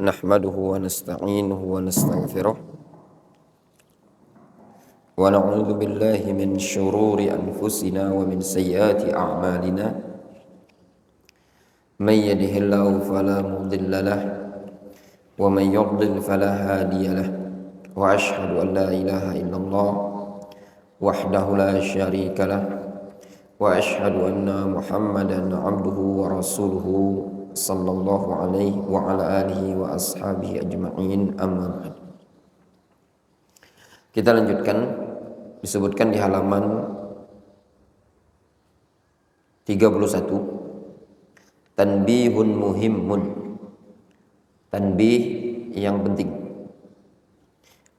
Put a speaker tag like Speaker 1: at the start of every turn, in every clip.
Speaker 1: نحمده ونستعينه ونستغفره ونعوذ بالله من شرور أنفسنا ومن سيئات أعمالنا من يده الله فلا مضل له ومن يضلل فلا هادي له وأشهد أن لا إله إلا الله وحده لا شريك له وأشهد أن محمدا عبده ورسوله صلى الله عليه وعلى آله وأصحابه أجمعين أما بعد. Kita lanjutkan, disebutkan di halaman 31, tanbihun muhimmun, tanbih yang penting.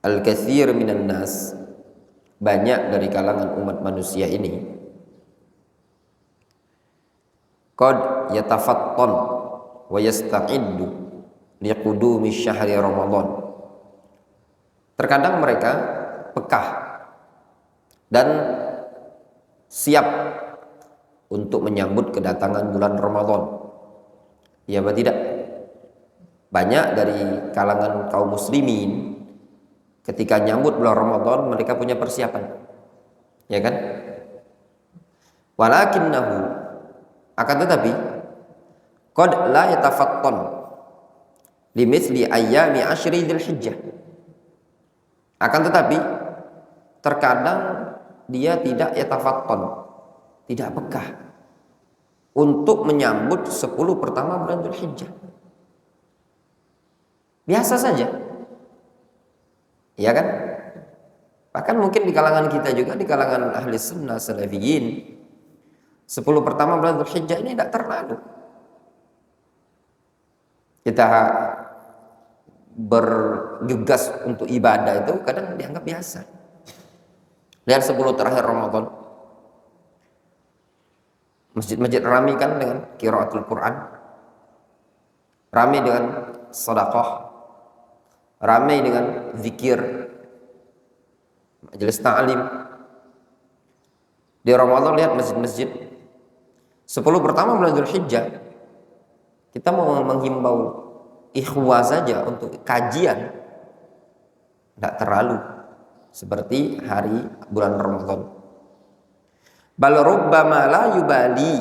Speaker 1: Al-katsir minan nas, banyak dari kalangan umat manusia ini, qad yatafattan wa yasta'iddu liqudumi syahri Ramadan. Terkadang mereka pekah dan siap untuk menyambut kedatangan bulan Ramadan. Ya apa tidak? Banyak dari kalangan kaum muslimin ketika nyambut bulan Ramadan mereka punya persiapan. Ya kan? Walakinnahu, akan tetapi qad la yatafattan limithli ayyami asyri dzulhijjah. Akan tetapi terkadang dia tidak yatafattan, tidak pekah untuk menyambut 10 pertama bulan Dzulhijjah. Biasa saja. Ya kan? Bahkan mungkin di kalangan kita juga, di kalangan ahli sunnah salafiyin, 10 pertama bulan Dzulhijjah ini tidak terlalu kita bergegas untuk ibadah, itu kadang dianggap biasa. Lihat 10 terakhir Ramadan, masjid-masjid ramai kan dengan qiraatul Quran, ramai dengan sedekah, ramai dengan zikir, majelis ta'lim. Di Ramadan lihat masjid-masjid 10 pertama bulan Dzulhijjah, kita mau menghimbau ikhwah saja untuk kajian, tidak terlalu seperti hari bulan Ramadan. Bal rubbama la yubali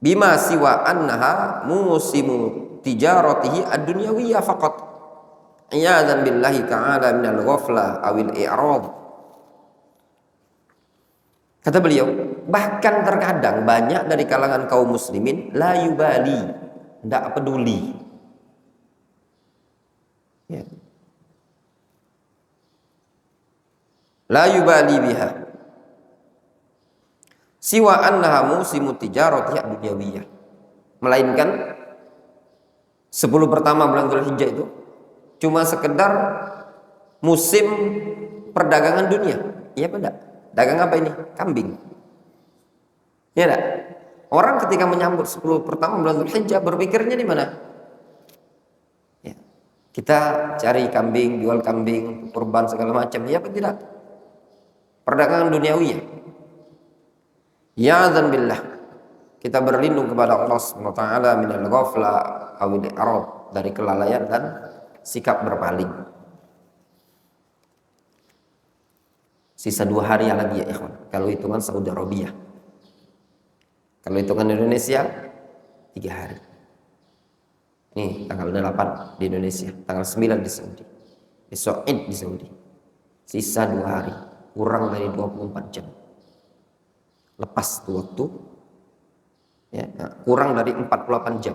Speaker 1: bima siwa annaha musimu tijaratihi ad-dunyawiyah faqat, iyadzan billahi ta'ala minal ghaflah awil i'rad. Kata beliau, bahkan terkadang banyak dari kalangan kaum muslimin la yubali, tidak peduli. Ya. La yubali biha siwa annaha musimu tijarati dunyawiyah, melainkan 10 pertama bulan Dzulhijjah itu cuma sekedar musim perdagangan dunia. Iya apa enggak? Dagang apa ini? Kambing. Ya enggak? Orang ketika menyambut 10 pertama bulan Dzulhijjah berpikirnya di mana? Ya. Kita cari kambing, jual kambing, kurban segala macam. Ya apa tidak? Perdagangan duniawi ya. Ya dzan billah, kita berlindung kepada Allah SWT minal ghafla awil i'rad, dari kelalaian dan sikap berpaling. Sisa 2 hari lagi ya ikhwan, kalau hitungan Saudi Arabia. Kalau hitungan Indonesia 3 hari. Nih tanggal 8 di Indonesia, tanggal 9 di Saudi, besok Id di Saudi. Sisa 2 hari, kurang dari 24 jam. Lepas tuh waktu ya, kurang dari 48 jam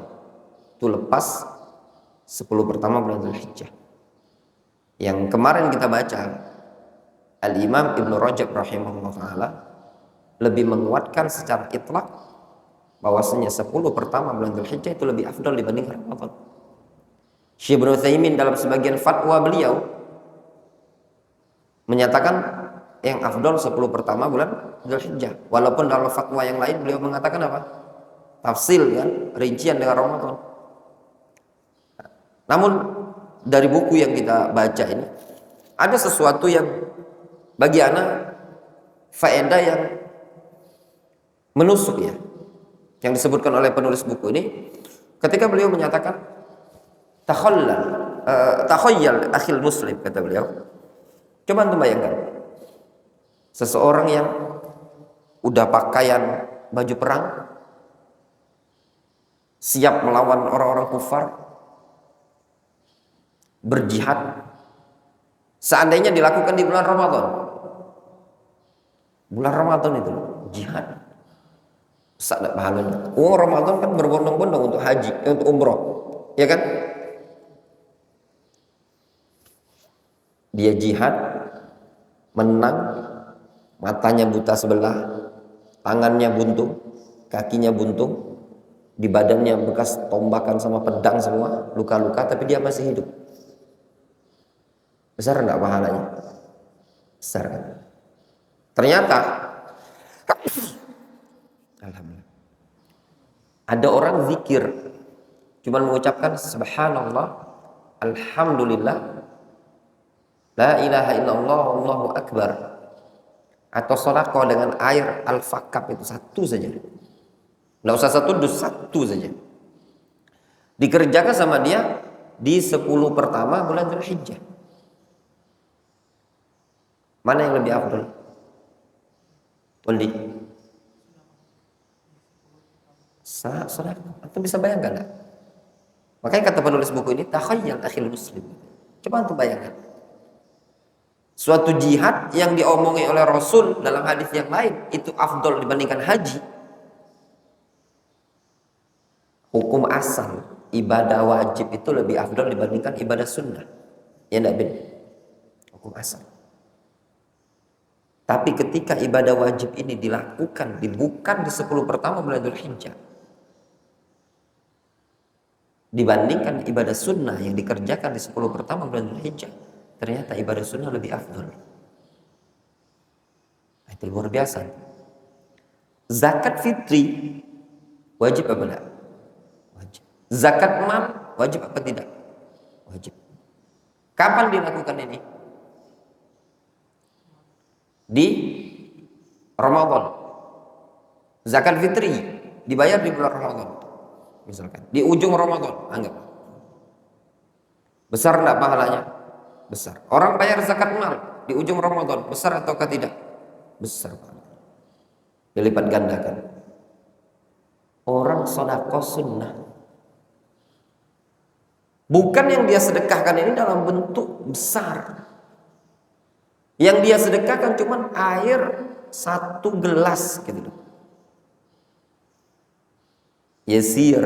Speaker 1: itu lepas 10 pertama bulan Dzulhijjah. Yang kemarin kita baca, Al-Imam Ibnu Rajab rahimahullah ta'ala lebih menguatkan secara itlaq bahwasanya 10 pertama bulan Dzulhijjah itu lebih afdal dibanding Ramadan. Syekh Ibnu Utsaimin dalam sebagian fatwa beliau menyatakan yang afdal 10 pertama bulan Dzulhijjah. Walaupun dalam fatwa yang lain beliau mengatakan apa? Tafsil kan, rincian dengan Ramadan. Namun dari buku yang kita baca ini ada sesuatu yang bagi anak faedah yang menusuk ya, yang disebutkan oleh penulis buku ini ketika beliau menyatakan Takhayyal akhil muslim, kata beliau. Coba antum bayangkan seseorang yang udah pakaian baju perang, siap melawan orang-orang kufar, berjihad. Seandainya dilakukan di bulan Ramadan. Bulan Ramadan itu jihad. Besar pahalanya. Ramadan kan berbondong-bondong untuk haji, untuk umroh. Ya kan? Dia jihad, menang, matanya buta sebelah, tangannya buntung, kakinya buntung, di badannya bekas tombakan sama pedang semua, luka-luka, tapi dia masih hidup. Besar enggak pahalanya? Besar kan? Ternyata alhamdulillah, ada orang zikir cuma mengucapkan subhanallah, alhamdulillah, la ilaha illallah, wallahu akbar, atau sedekah dengan air al-fakab, itu satu saja, nggak usah satu dus, satu saja, dikerjakan sama dia di 10 pertama bulan Dzulhijjah. Mana yang lebih afdal? Waldi. Sedekah. Antum bisa bayangkan enggak? Makanya kata penulis buku ini, takhayyal akhil muslim. Coba antum bayangkan. Suatu jihad yang diomongi oleh Rasul dalam hadis yang lain itu afdal dibandingkan haji. Hukum asal ibadah wajib itu lebih afdal dibandingkan ibadah sunnah. Ya enggak, Ben? Hukum asal. Tapi ketika ibadah wajib ini dilakukan, bukan di 10 pertama bulan Dzulhijjah, dibandingkan ibadah sunnah yang dikerjakan di 10 pertama bulan Dzulhijjah, ternyata ibadah sunnah lebih afdal. Itu luar biasa. Zakat fitri wajib apa enggak? Wajib. Zakat mal wajib apa tidak? Wajib. Kapan dilakukan ini? Di Ramadan. Zakat fitri dibayar di bulan Ramadan, misalkan di ujung Ramadan, anggap. Besar enggak pahalanya? Besar. Orang bayar zakat mal di ujung Ramadan, besar ataukah tidak? Besar pahalanya. Dilipat gandakan. Orang sedekah sunnah, bukan yang dia sedekahkan ini dalam bentuk besar. Yang dia sedekahkan cuma air 1 gelas gitu. Yasir,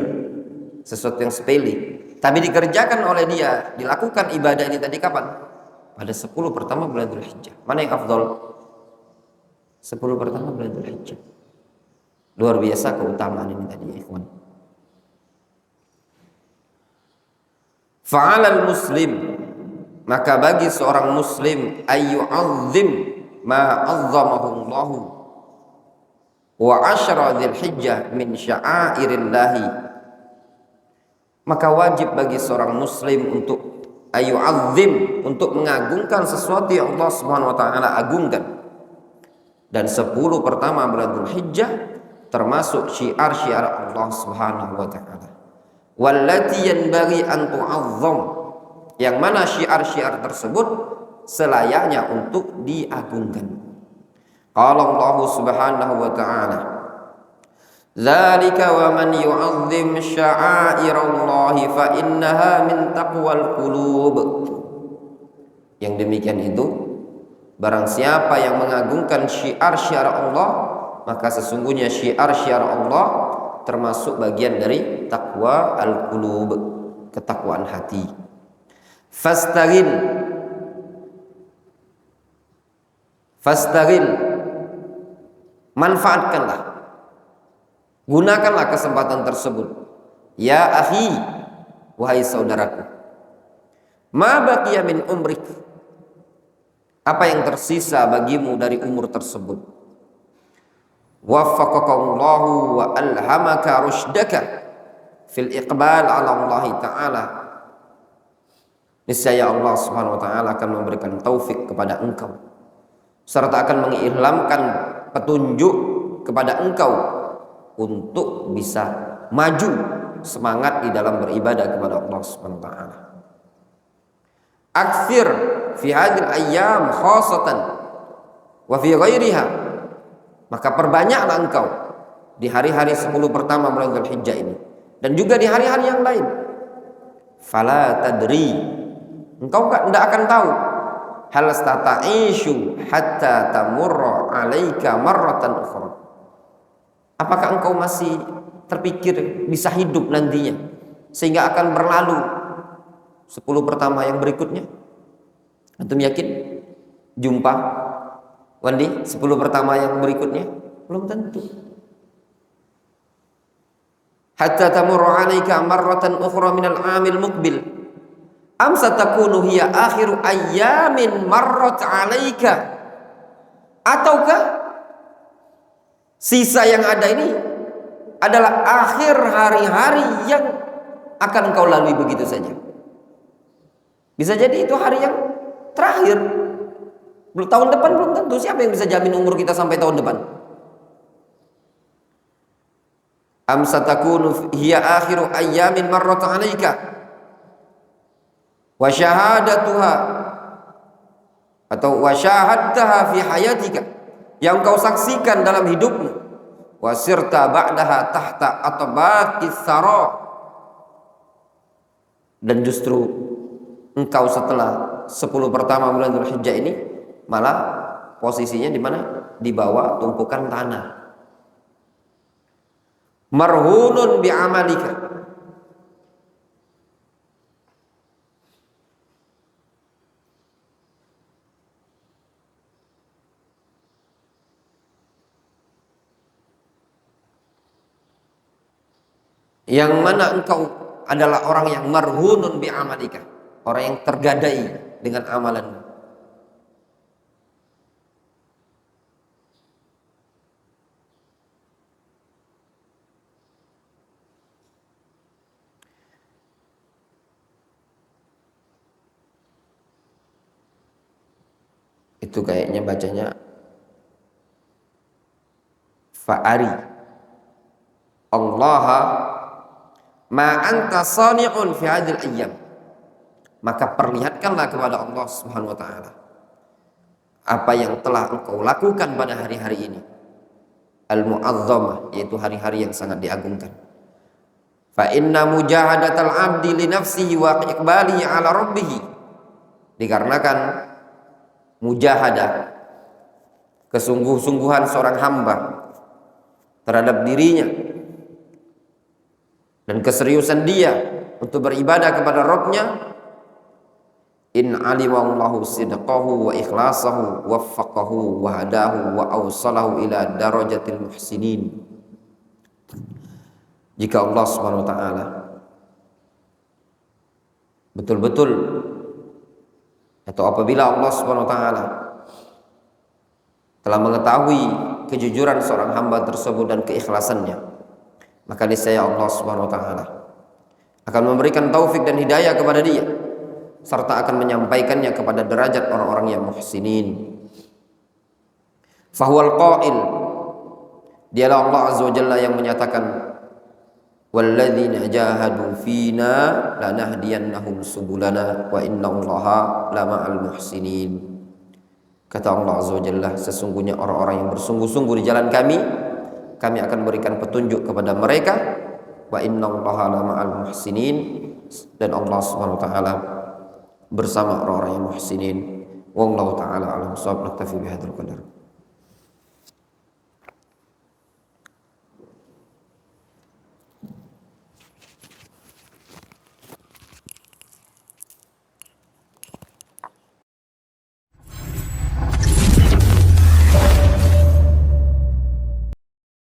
Speaker 1: sesuatu yang sepele, tapi dikerjakan oleh dia, dilakukan ibadah ini tadi kapan? Pada 10 pertama bulan Dzulhijjah. Mana yang afdal? 10 pertama bulan Dzulhijjah. Luar biasa keutamaan ini tadi, ya ikhwan. Fa'alal muslim, maka bagi seorang muslim, ayyu'azzim ma 'azzamahu Allah wa asyra Dzulhijjah min sya'airillahi, maka wajib bagi seorang muslim untuk ayyu'azzim, untuk mengagungkan sesuatu yang Allah Subhanahu wa taala agungkan. Dan 10 pertama bulan Dzulhijjah termasuk syiar-syiar Allah Subhanahu wa taala. Wallati yanbaghi an tu'azzam, yang mana syiar-syiar tersebut selayaknya untuk diagungkan. Qala Allah Subhanahu wa ta'ala, "Dzalika wa man yu'azzim sya'airallahi fa innaha min taqwal qulub." Yang demikian itu, barang siapa yang mengagungkan syiar-syiar Allah, maka sesungguhnya syiar-syiar Allah termasuk bagian dari taqwa al-qulub, ketakwaan hati. Fastaghil, manfaatkanlah, gunakanlah kesempatan tersebut. Ya akhi, wahai saudaraku, ma baqiya min umrik, apa yang tersisa bagimu dari umur tersebut. Waffaqakallahu wa alhamaka rushdaka fil iqbal ala Allah ta'ala. Niscaya Allah Subhanahu wa taala akan memberikan taufik kepada engkau, serta akan mengilhamkan petunjuk kepada engkau untuk bisa maju semangat di dalam beribadah kepada Allah Subhanahu wa taala. Aktsir fi hadhil ayyam khassatan wa fi ghairiha, maka perbanyaklah engkau di hari-hari 10 pertama bulan Dzulhijjah ini dan juga di hari-hari yang lain. Fala tadri, engkau tidak akan tahu, hal stata'ishu hatta tamurra 'alaika marratan ukhra, apakah engkau masih terpikir bisa hidup nantinya sehingga akan berlalu 10 pertama yang berikutnya? Antum yakin jumpa Wandi 10 pertama yang berikutnya? Belum tentu. Hatta tamurra 'alaika marratan ukhra minal 'amil muqbil am satakunu hiya akhiru ayyamin marrat 'alaika, ataukah sisa yang ada ini adalah akhir hari-hari yang akan engkau lalui begitu saja. Bisa jadi itu hari yang terakhir. Tahun depan belum tentu. Siapa yang bisa jamin umur kita sampai tahun depan? Am satakunu hiya akhiru ayyamin marrat 'alaika wa syahadatuha, atau wa syahadtaha fi hayatika, yang kau saksikan dalam hidupmu, wa sirta ba'daha tahta atbaqis sara, dan justru engkau setelah 10 pertama bulan Dzulhijjah ini malah posisinya di mana? Di bawah tumpukan tanah. Marhunun bi amalika, yang mana engkau adalah orang yang marhunun bi amalika, orang yang tergadai dengan amalanmu. Itu kayaknya bacanya fa'ari Allah ma anta sani'un fi hadhil ayyam, maka perlihatkanlah kepada Allah Subhanahu wa taala apa yang telah engkau lakukan pada hari-hari ini, al-mu'azzamah, yaitu hari-hari yang sangat diagungkan. Fa inna mujahadatal 'abdi li nafsihi wa iqbalihi 'ala rabbih, dikarenakan mujahadah, kesungguh-sungguhan seorang hamba terhadap dirinya dan keseriusan dia untuk beribadah kepada Rabb-Nya, in alimallahu sidqahu wa ikhlasahu waffaqahu wa hadahu wa awsalahu ila darajatil muhsinin. Jika Allah Subhanahu wa taala betul-betul, atau apabila Allah Subhanahu wa taala telah mengetahui kejujuran seorang hamba tersebut dan keikhlasannya, maka niscaya Allah Subhanahu wa taala akan memberikan taufik dan hidayah kepada dia, serta akan menyampaikannya kepada derajat orang-orang yang muhsinin. Fahuwal qail, dialah Allah Azza wa Jalla yang menyatakan, walladzina jahadu fina lanahdiyannahum subulana wa innallaha lama'al muhsinin. Kata Allah Azza wa Jalla, sesungguhnya orang-orang yang bersungguh-sungguh di jalan kami akan berikan petunjuk kepada mereka, wa innallaha lama'al muhsinin, dan Allah Subhanahu wa taala bersama orang-orang yang muhsinin. Wallahu taala alam. Naktafi bihadzal qadar.